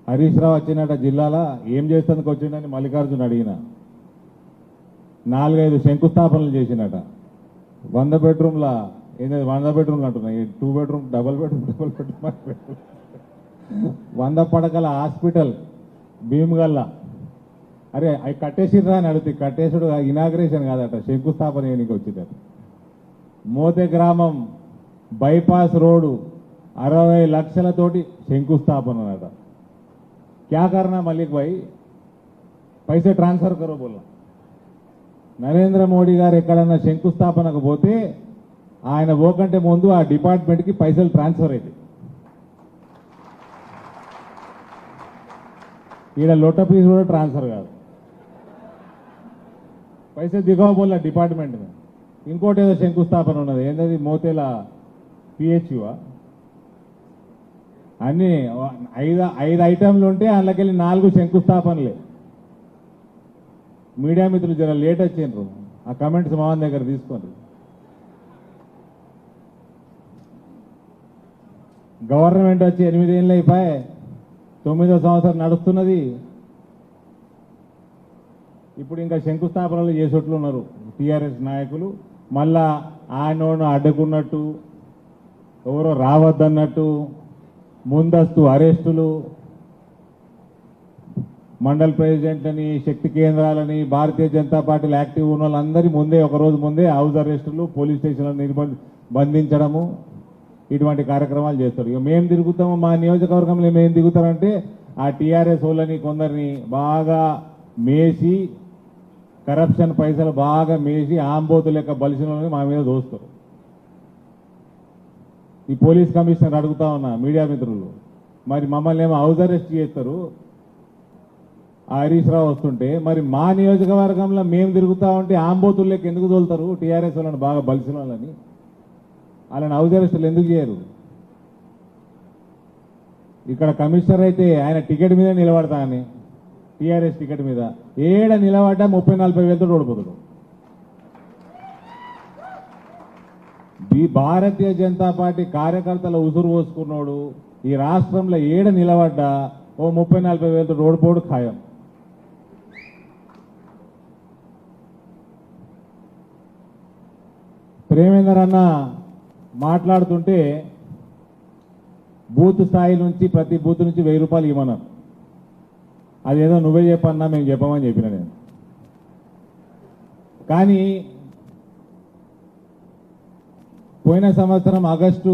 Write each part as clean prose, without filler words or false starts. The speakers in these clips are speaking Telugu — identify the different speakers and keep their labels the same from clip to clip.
Speaker 1: హరీష్ రావు వచ్చినట జిల్లాలో ఏం చేస్తానికి వచ్చిండని మల్లికార్జున అడిగిన 4-5 శంకుస్థాపనలు చేసినట 100 బెడ్రూమ్ల ఏంటది 100 బెడ్రూమ్లు అంటున్నాయి 2 బెడ్రూమ్ డబల్ బెడ్రూమ్ 100 పడకల హాస్పిటల్ భీమ్గల్లా అరే అవి కట్టేసిర్రా అని అడిగితే కట్టేసుడు ఇనాగ్రేషన్ కాదట శంకుస్థాపన చేయడానికి వచ్చిందట మోతే గ్రామం బైపాస్ రోడ్డు 60 లక్షలతోటి శంకుస్థాపన అట क्या करना मलिक भाई पैसे ट्रांसफर करो बोला నరేంద్ర మోడీ గారు ఎక్కడన్నా శంకుస్థాపనకు పోతే ఆయన పోకంటే ముందు ఆ డిపార్ట్మెంట్కి పైసలు ట్రాన్స్ఫర్ అయితే ఈడ లొట్ట ఫీజు కూడా ట్రాన్స్ఫర్ కాదు పైసలు దిగవబోల్ల డిపార్ట్మెంట్ ఇంకోటి ఏదో శంకుస్థాపన ఉన్నది ఏంటది మోతేల పిహెచ్యువా అన్ని 5 ఐటెంలు ఉంటే అందులోకెళ్ళి 4 శంకుస్థాపనలే మీడియా మిత్రులు జర లేట్ వచ్చిండ్రు ఆ కమెంట్స్ మోహన్ దగ్గర తీసుకోండి గవర్నమెంట్ వచ్చి 8 ఏళ్ళు అయిపోయి 9వ సంవత్సరం నడుస్తున్నది ఇప్పుడు ఇంకా శంకుస్థాపనలు చేసేట్లు ఉన్నారు టీఆర్ఎస్ నాయకులు మళ్ళా ఆయనోను అడ్డుకున్నట్టు ఎవరో రావద్దన్నట్టు ముందస్తు అరెస్టులు మండల్ ప్రెసిడెంట్ అని శక్తి కేంద్రాలని భారతీయ జనతా పార్టీలో యాక్టివ్ ఉన్న వాళ్ళందరి ముందే ఒకరోజు ముందే హౌస్ అరెస్టులు పోలీస్ స్టేషన్లను బంధించడము ఇటువంటి కార్యక్రమాలు చేస్తారు ఇక మేము తిరుగుతాము మా నియోజకవర్గంలో మేము దిగుతారంటే ఆ టీఆర్ఎస్ వాళ్ళని కొందరిని బాగా మేసి కరప్షన్ పైసలు బాగా మేసి ఆంబోతు లెక్క బలిసిన వాళ్ళని మా మీద దోస్తారు ఈ పోలీస్ కమిషనర్ అడుగుతా ఉన్నా మీడియా మిత్రులు మరి మమ్మల్ని ఏమో హౌస్ అరెస్ట్ చేస్తారు హరీష్ రావు వస్తుంటే మరి మా నియోజకవర్గంలో మేము తిరుగుతా ఉంటే ఆంబోతుల్లోకి ఎందుకు తోలుతారు టీఆర్ఎస్ వాళ్ళని బాగా బలిసిన వాళ్ళని వాళ్ళని హౌస్ అరెస్టులు ఎందుకు చేయరు ఇక్కడ కమిషనర్ అయితే ఆయన టికెట్ మీద నిలబడతా అని టీఆర్ఎస్ టికెట్ మీద ఏడ నిలబడ్డా 30-40 వేలతో ఓడిపోతాడు భారతీయ జనతా పార్టీ కార్యకర్తల ఉసురు పోసుకున్నాడు ఈ రాష్ట్రంలో ఏడ నిలబడ్డా ఓ 30-40 వేలతో ఓడిపోడు ఖాయం ప్రేమేందర్ అన్న మాట్లాడుతుంటే బూత్ స్థాయి నుంచి ప్రతి బూత్ నుంచి 1000 రూపాయలు ఇవ్వమన్నారు అదేదో నువ్వే చెప్పన్నా మేము చెప్పమని చెప్పిన నేను కానీ పోయిన సంవత్సరం ఆగస్టు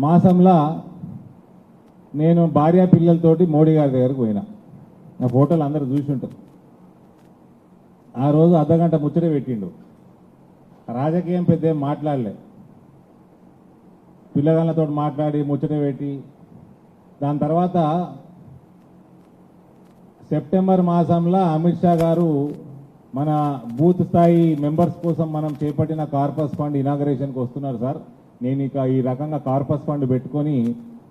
Speaker 1: మాసంలో నేను భార్య పిల్లలతోటి మోడీ గారి దగ్గరకు పోయినా నా ఫోటోలు అందరూ చూసి ఉంటారు ఆ రోజు అర్ధగంట ముచ్చట పెట్టిండు రాజకీయం పెద్ద ఏం మాట్లాడలే పిల్లగాళ్ళతో మాట్లాడి ముచ్చట పెట్టి దాని తర్వాత సెప్టెంబర్ మాసంలో అమిత్ షా గారు మన బూత్ స్థాయి మెంబర్స్ కోసం మనం చేపట్టిన కార్పస్ ఫండ్ ఇనాగరేషన్కి వస్తున్నారు సార్ నేను ఇక ఈ రకంగా కార్పస్ ఫండ్ పెట్టుకొని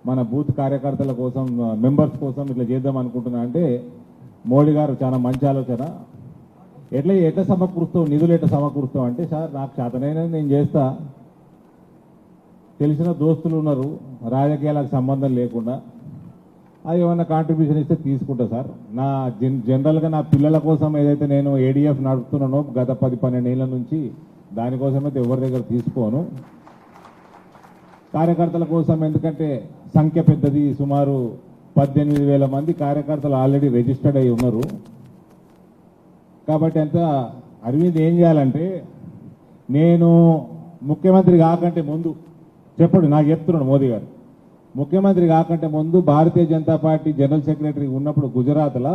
Speaker 1: మన బూత్ కార్యకర్తల కోసం మెంబర్స్ కోసం ఇట్లా చేద్దాం అనుకుంటున్నా అంటే మోడీ గారు చాలా మంచి ఆలోచన ఎట్లా సమకూరుస్తావు నిధులు ఎట్లా సమకూరుస్తావు అంటే సార్ నాకు చేతనైనా నేను చేస్తా తెలిసిన దోస్తులు ఉన్నారు రాజకీయాలకు సంబంధం లేకుండా అది ఏమైనా కాంట్రిబ్యూషన్ ఇస్తే తీసుకుంటా సార్ నా జనరల్గా నా పిల్లల కోసం ఏదైతే నేను ఏడీఎఫ్ నడుపుతున్నానో గత 10-12 ఏళ్ల నుంచి దానికోసమైతే ఎవరి దగ్గర తీసుకోను కార్యకర్తల కోసం ఎందుకంటే సంఖ్య పెద్దది సుమారు 18,000 మంది కార్యకర్తలు ఆల్రెడీ రిజిస్టర్డ్ అయి ఉన్నారు కాబట్టి అంత అరవింద్ ఏం చేయాలంటే నేను ముఖ్యమంత్రి కాకంటే ముందు చెప్పండి నాకు చెప్తున్నాడు మోదీ గారు ముఖ్యమంత్రి కాకంటే ముందు Bharatiya Janata party general secretary ఉన్నప్పుడు గుజరాత్లో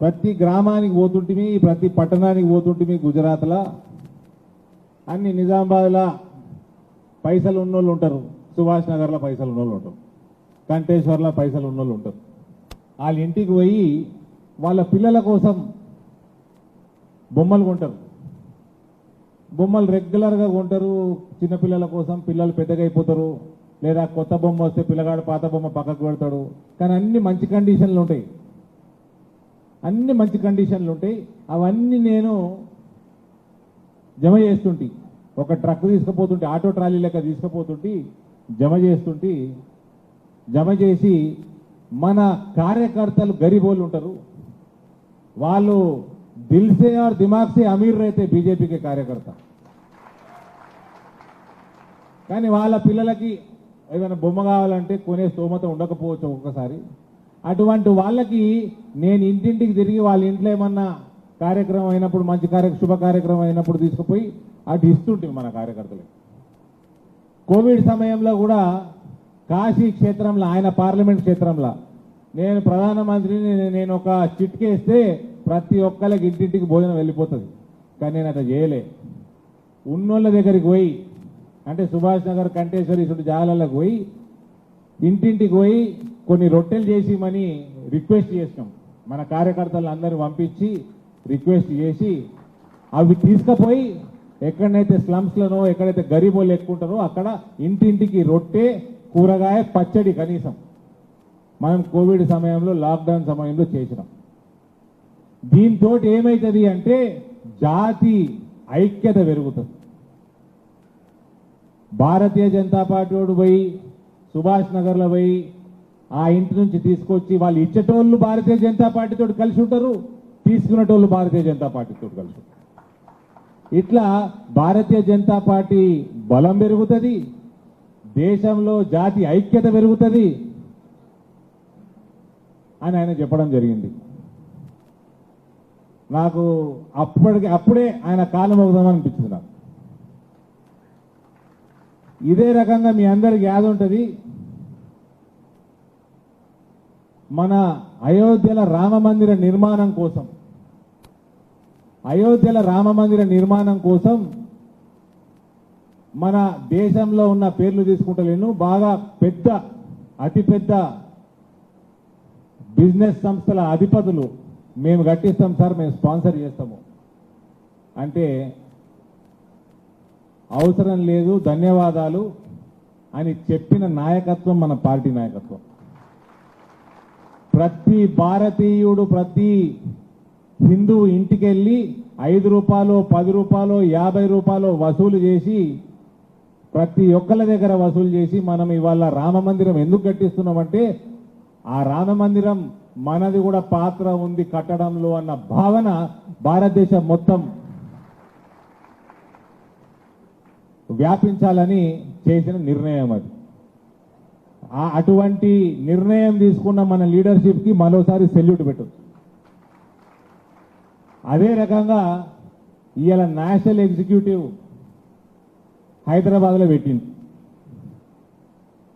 Speaker 1: ప్రతి గ్రామానికి పోతుంటిమి ప్రతి పట్టణానికి పోతుంటిమి గుజరాత్లో అన్ని నిజామాబాద్లో పైసలు ఉన్నోళ్ళు ఉంటారు సుభాష్ నగర్లో పైసలు ఉన్నోళ్ళు ఉంటారు కంటేశ్వర్లో పైసలు ఉన్నోళ్ళు ఉంటారు వాళ్ళ ఇంటికి పోయి వాళ్ళ పిల్లల కోసం బొమ్మలు కొంటారు బొమ్మలు రెగ్యులర్గా కొంటారు చిన్నపిల్లల కోసం పిల్లలు పెద్దగా అయిపోతారు లేదా కొత్త బొమ్మ వస్తే పిల్లగాడు పాత బొమ్మ పక్కకు పెడతాడు కానీ అన్ని మంచి కండిషన్లు ఉంటాయి అవన్నీ నేను జమ చేస్తుంటే ఒక ట్రక్ తీసుకుపోతుంటే ఆటో ట్రాలీ లెక్క తీసుకుపోతుంటే జమ చేస్తుంటే జమ చేసి మన కార్యకర్తలు గరీబోళ్ళు ఉంటారు, వాళ్ళు దిల్ సే और दिमाग से अमीर रहते बीजेपी के కార్యకర్త. కానీ వాళ్ళ పిల్లలకి ఏదైనా బొమ్మ కావాలంటే కొనే స్తోమత ఉండకపోవచ్చు ఒక్కొక్కసారి. అటువంటి వాళ్ళకి నేను ఇంటింటికి తిరిగి వాళ్ళ ఇంట్లో ఏమన్నా కార్యక్రమం అయినప్పుడు, మంచి శుభ కార్యక్రమం అయినప్పుడు తీసుకుపోయి అటు ఇస్తుంటుంది మన కార్యకర్తలకి. కోవిడ్ సమయంలో కూడా కాశీ క్షేత్రంలో, ఆయన పార్లమెంట్ క్షేత్రంలో నేను ప్రధానమంత్రిని నేను ఒక చిట్కేస్తే ప్రతి ఒక్కరికి ఇంటింటికి భోజనం వెళ్ళిపోతుంది. కానీ నేను అట్లా చేయలే. ఉన్నోళ్ళ దగ్గరికి పోయి, అంటే సుభాష్ నగర్, కంటేశ్వరి ఇటువంటి జాగాలకు పోయి ఇంటింటికి పోయి కొన్ని రొట్టెలు చేసి మని రిక్వెస్ట్ చేసినాం. మన కార్యకర్తలను అందరిని పంపించి రిక్వెస్ట్ చేసి అవి తీసుకుపోయి ఎక్కడైతే స్లమ్స్లోనో, ఎక్కడైతే గరీబోళ్ళు ఎక్కుంటారో అక్కడ ఇంటింటికి రొట్టె, కూరగాయ, పచ్చడి కనీసం మనం కోవిడ్ సమయంలో, లాక్డౌన్ సమయంలో చేసినాం. దీంతో ఏమవుతుంది అంటే జాతి ఐక్యత పెరుగుతుంది. భారతీయ జనతా పార్టీ వాడు పోయి సుభాష్ నగర్లో పోయి ఆ ఇంటి నుంచి తీసుకొచ్చి వాళ్ళు ఇచ్చేటోళ్ళు భారతీయ జనతా పార్టీతో కలిసి ఉంటారు, తీసుకునేటోళ్ళు భారతీయ జనతా పార్టీతో కలిసి ఉంటారు. ఇట్లా భారతీయ జనతా పార్టీ బలం పెరుగుతుంది, దేశంలో జాతి ఐక్యత పెరుగుతుంది అని ఆయన చెప్పడం జరిగింది. నాకు అప్పుడే ఆయన కాలం అవుదామనిపించింది నాకు. ఇదే రకంగా మీ అందరికి యాద ఉంటుంది, మన అయోధ్యల రామమందిర నిర్మాణం కోసం మన దేశంలో ఉన్న పేర్లు తీసుకుంటలేను, బాగా అతిపెద్ద బిజినెస్ సంస్థల అధిపతులు మేము కట్టిస్తాం సార్, మేము స్పాన్సర్ చేస్తాము అంటే అవసరం లేదు, ధన్యవాదాలు అని చెప్పిన నాయకత్వం మన పార్టీ నాయకత్వం. ప్రతి భారతీయుడు, ప్రతి హిందూ ఇంటికెళ్ళి 5 రూపాయలు, 10 రూపాయలు, 50 రూపాయలు వసూలు చేసి, ప్రతి ఒక్కళ్ళ దగ్గర వసూలు చేసి మనం ఇవాళ రామ మందిరం ఎందుకు కట్టిస్తున్నామంటే ఆ రామ మందిరం మనది కూడా పాత్ర ఉంది కట్టడంలో అన్న భావన భారతదేశం మొత్తం వ్యాపించాలని చేసిన నిర్ణయం అది. అటువంటి నిర్ణయం తీసుకున్న మన లీడర్షిప్కి మరోసారి సెల్యూట్ పెట్టొచ్చు. అదే రకంగా ఇవాళ నేషనల్ ఎగ్జిక్యూటివ్ హైదరాబాద్లో పెట్టింది.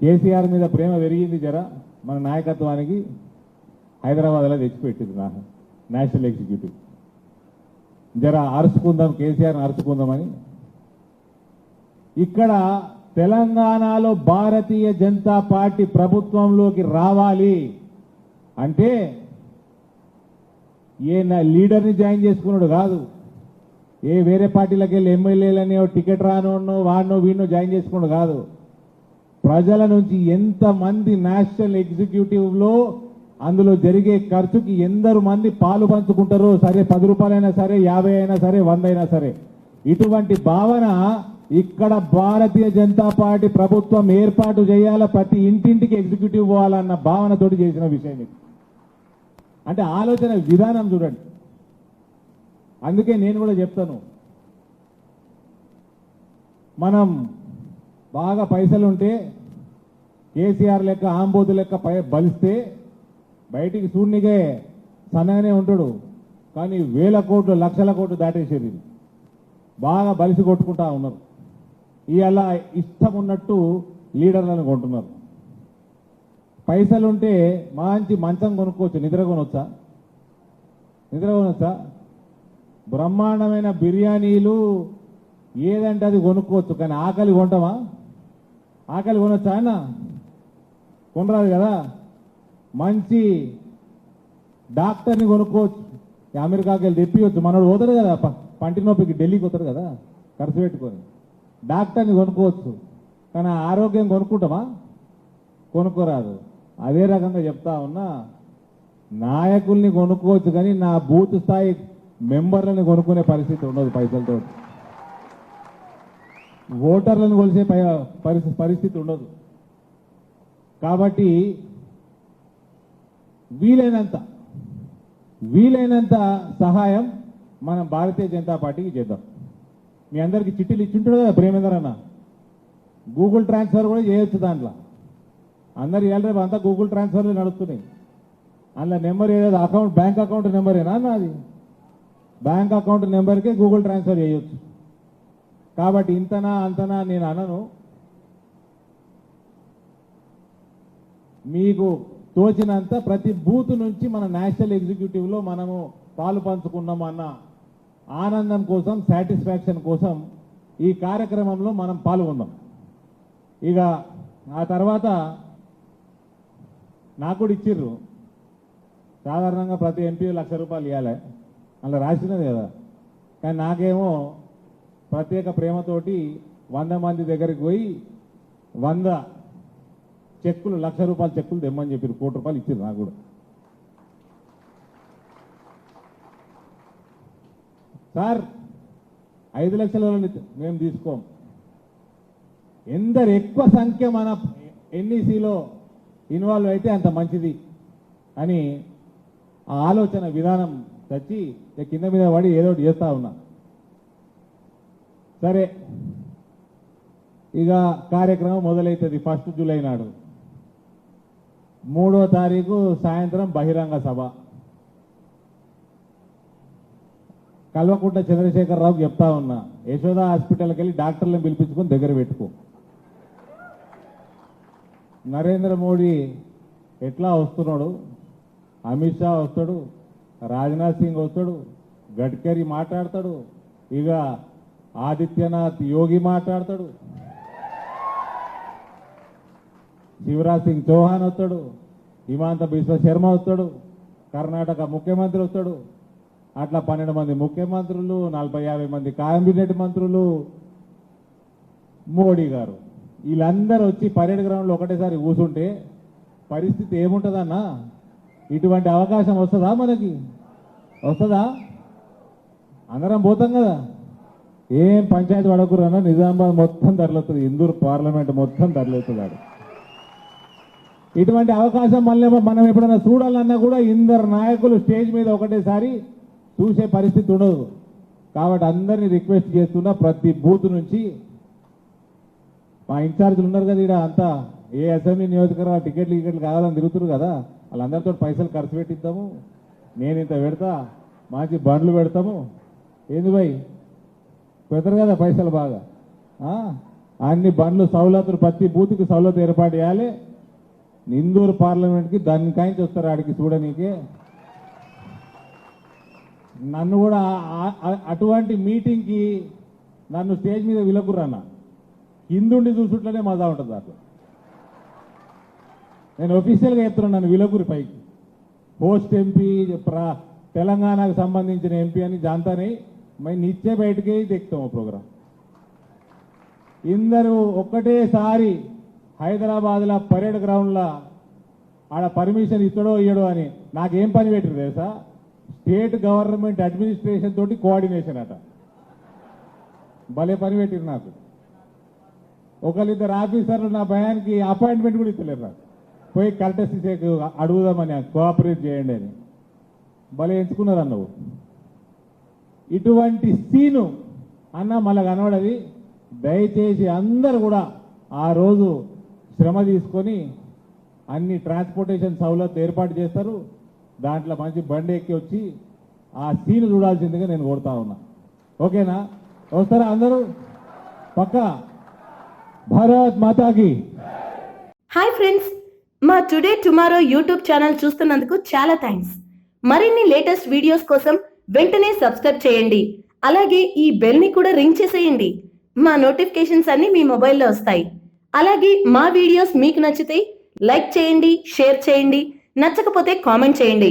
Speaker 1: కేసీఆర్ మీద ప్రేమ పెరిగింది జర మన నాయకత్వానికి, హైదరాబాద్లో తెచ్చిపెట్టింది నేషనల్ ఎగ్జిక్యూటివ్. జర అరుచుకుందాం, కేసీఆర్ని అరుచుకుందామని. ఇక్కడ తెలంగాణలో భారతీయ జనతా పార్టీ ప్రభుత్వంలోకి రావాలి అంటే ఏ లీడర్ని జాయిన్ చేసుకున్నాడు కాదు, ఏ వేరే పార్టీలకు వెళ్ళి ఎమ్మెల్యేలని టికెట్ రానోనో వాడినో వీడినో జాయిన్ చేసుకున్నాడు కాదు. ప్రజల నుంచి ఎంతమంది నేషనల్ ఎగ్జిక్యూటివ్లో అందులో జరిగే ఖర్చుకి ఎందరు మంది పాలు పంచుకుంటారో, సరే 10 రూపాయలైనా సరే, 50 అయినా సరే, 100 అయినా సరే, ఇటువంటి భావన ఇక్కడ భారతీయ జనతా పార్టీ ప్రభుత్వం ఏర్పాటు చేయాల, ప్రతి ఇంటింటికి ఎగ్జిక్యూటివ్ పోవాలన్న భావనతోటి చేసిన విషయం ఇది. అంటే ఆలోచన విధానం చూడండి. అందుకే నేను కూడా చెప్తాను, మనం బాగా పైసలుంటే కేసీఆర్ లెక్క, ఆంబోతు లెక్క బలిస్తే బయటికి చూడనికే సన్నగానే ఉంటాడు, కానీ 1000 కోట్లు, లక్షల కోట్లు దాటేసేది. బాగా బలిసి కొట్టుకుంటా ఉన్నారు. ఇవాళ ఇష్టం ఉన్నట్టు లీడర్లను కొంటున్నారు. పైసలుంటే మంచి మంచం కొనుక్కోవచ్చు, నిద్ర కొనొచ్చా? బ్రహ్మాండమైన బిర్యానీలు ఏదంటే అది కొనుక్కోవచ్చు, కానీ ఆకలి కొంటామా? ఆకలి కొనొచ్చా అన్న? కొనరాదు కదా. మంచి డాక్టర్ని కొనుక్కోవచ్చు, అమెరికాకి వెళ్ళి తెప్పియచ్చు. మనోడు పోతాడు కదా పంటి నొప్పికి, ఢిల్లీకి పోతాడు కదా ఖర్చు పెట్టుకొని, డాక్టర్ని కొనుక్కోవచ్చు, కానీ ఆరోగ్యం కొనుక్కుంటామా? కొనుక్కోరాదు. అదే రకంగా చెప్తా ఉన్నా, నాయకుల్ని కొనుక్కోవచ్చు కానీ నా బూత్ స్థాయి మెంబర్లను కొనుక్కునే పరిస్థితి ఉండదు. పైసలతో ఓటర్లను కొలిసే పరిస్థితి ఉండదు. కాబట్టి వీలైనంత సహాయం మనం భారతీయ జనతా పార్టీకి చేద్దాం. మీ అందరికీ చిట్టీలు ఇచ్చింటాడు కదా ప్రేమేందర్ అన్న, గూగుల్ ట్రాన్స్ఫర్ కూడా చేయొచ్చు. దాంట్లో అందరు రేపు అంతా గూగుల్ ట్రాన్స్ఫర్లు నడుస్తున్నాయి. అందులో నెంబర్ ఏదో అకౌంట్ బ్యాంక్ అకౌంట్ నెంబరేనా అన్న, అది బ్యాంక్ అకౌంట్ నెంబర్కే గూగుల్ ట్రాన్స్ఫర్ చేయొచ్చు. కాబట్టి ఇంతనా అంతనా నేను అనను, మీకు తోచినంత ప్రతి బూత్ నుంచి మన నేషనల్ ఎగ్జిక్యూటివ్లో మనము పాలు పంచుకున్నాం అన్న ఆనందం కోసం, సాటిస్ఫాక్షన్ కోసం ఈ కార్యక్రమంలో మనం పాల్గొన్నాం. ఇక ఆ తర్వాత నాకు కూడా ఇచ్చిర్రు, సాధారణంగా ప్రతి ఎంపీ ₹1,00,000 ఇవ్వాలి, అలా రాసినది కదా. కానీ నాకేమో ప్రత్యేక ప్రేమతోటి 100 మంది దగ్గరికి పోయి 100 చెక్కులు ₹1,00,000 చెక్కులు తెమ్మని చెప్పారు. ₹1,00,00,000 ఇచ్చారు నాకు కూడా. సార్ 5 లక్షల మేము తీసుకోం, ఎందరు ఎక్కువ సంఖ్య మన ఎన్ఈసీలో ఇన్వాల్వ్ అయితే అంత మంచిది అని ఆ ఆలోచన విధానం తెచ్చి కింద మీద పడి ఏదో ఒకటి చేస్తా ఉన్నా. సరే, ఇక కార్యక్రమం మొదలవుతుంది 1 జూలై నాడు. 3వ తారీఖు సాయంత్రం బహిరంగ సభ. కల్వకుంట్ల చంద్రశేఖరరావుకి చెప్తా ఉన్నా, యశోద హాస్పిటల్కి వెళ్ళి డాక్టర్లను పిలిపించుకొని దగ్గర పెట్టుకో. నరేంద్ర మోడీ ఎట్లా వస్తున్నాడు, అమిత్ షా వస్తాడు, రాజ్నాథ్ సింగ్ వస్తాడు, గడ్కరీ మాట్లాడతాడు, ఇక ఆదిత్యనాథ్ యోగి మాట్లాడతాడు, శివరాజ్ సింగ్ చౌహాన్ వస్తాడు, హిమాంత బిశ్వ శర్మ వస్తాడు, కర్ణాటక ముఖ్యమంత్రి వస్తాడు. అట్లా 12 మంది ముఖ్యమంత్రులు, 40-50 మంది కేబినెట్ మంత్రులు, మోడీ గారు, వీళ్ళందరూ వచ్చి పరేడ్ గ్రౌండ్లో ఒకటేసారి కూర్చుంటే పరిస్థితి ఏముంటుందన్నా? ఇటువంటి అవకాశం వస్తుందా మనకి? వస్తుందా? అందరం పోతాం కదా. ఏం పంచాయతీ పడకురన్నా, నిజామాబాద్ మొత్తం తరలిస్తుంది, ఇందూరు పార్లమెంట్ మొత్తం తరలిస్తున్నాడు. ఇటువంటి అవకాశం మళ్ళీ మనం ఎప్పుడైనా చూడాలన్నా కూడా ఇందరు నాయకులు స్టేజ్ మీద ఒకటేసారి చూసే పరిస్థితి ఉండదు. కాబట్టి అందరినీ రిక్వెస్ట్ చేస్తున్నా, ప్రతి బూత్ నుంచి మా ఇన్ఛార్జీలు ఉన్నారు కదా ఇక్కడ అంతా, ఏ అసెంబ్లీ నియోజకవర్గ టికెట్లు కావాలని తిరుగుతున్నారు కదా, వాళ్ళందరితో పైసలు ఖర్చు పెట్టిద్దాము, నేను ఇంత పెడతా, మంచి బండ్లు పెడతాము. ఏంది భయ్, పెడతారు కదా పైసలు బాగా, అన్ని బండ్లు సౌలతులు, ప్రతి బూత్కి సౌలత్ ఏర్పాటు చేయాలి. ఇందూరు పార్లమెంట్కి దానికాయించి వస్తారు ఆడికి చూడనీకే. నన్ను కూడా అటువంటి మీటింగ్కి నన్ను స్టేజ్ మీద విలకురన్నా, కిందుండి చూసుట్లనే మజా ఉంటుంది నాకు. నేను ఒఫీషియల్గా చెప్తున్నాను, నన్ను విలకురి పైకి. పోస్ట్ ఎంపీ, తెలంగాణకు సంబంధించిన ఎంపీ అని జాంతానే మై నిచ్చే బయటకే దిక్తాం ప్రోగ్రాం. ఇందరూ ఒక్కటేసారి హైదరాబాద్లో పరేడ్ గ్రౌండ్లో ఆడ పర్మిషన్ ఇస్తాడో ఇయ్యడో అని నాకేం పని పెట్టారు తెలుసా? స్టేట్ గవర్నమెంట్ అడ్మినిస్ట్రేషన్ తోటి కోఆర్డినేషన్ అట. భలే పని పెట్టారు నాకు. ఒకరిద్దరు ఆఫీసర్లు నా భయానికి అపాయింట్మెంట్ కూడా ఇస్తలేరు నాకు. పోయి కలెక్టర్ సేకు అడుగుదామని, కోఆపరేట్ చేయండి అని. భలే ఎంచుకున్నారు అన్నవు. ఇటువంటి సీను అన్న మళ్ళీ కనబడది. దయచేసి అందరూ కూడా ఆ రోజు శ్రమ తీసుకొని అన్ని ట్రాన్స్పోర్టేషన్ సౌలత్ ఏర్పాటు చేస్తారు. దాంట్లో మంచి బండి ఎక్కి వచ్చి ఆ సీన్ చూడాల్సిందిగా నేను కోరుతా ఉన్నా. ఓకేనా? వస్తారా అందరూ? పక్కా. భారత్ మాతాకి.
Speaker 2: హాయ్ ఫ్రెండ్స్, మా టుడే టుమారో యూట్యూబ్ ఛానల్ చూస్తున్నందుకు చాలా థ్యాంక్స్. మరిన్ని లేటెస్ట్ వీడియోస్ కోసం వెంటనే సబ్స్క్రైబ్ చేయండి. అలాగే ఈ బెల్ ని కూడా రింగ్ చేసేయండి. మా నోటిఫికేషన్స్ అన్ని మీ మొబైల్లో వస్తాయి. అలాగే మా వీడియోస్ మీకు నచ్చితే లైక్ చేయండి, షేర్ చేయండి, నచ్చకపోతే కామెంట్ చేయండి.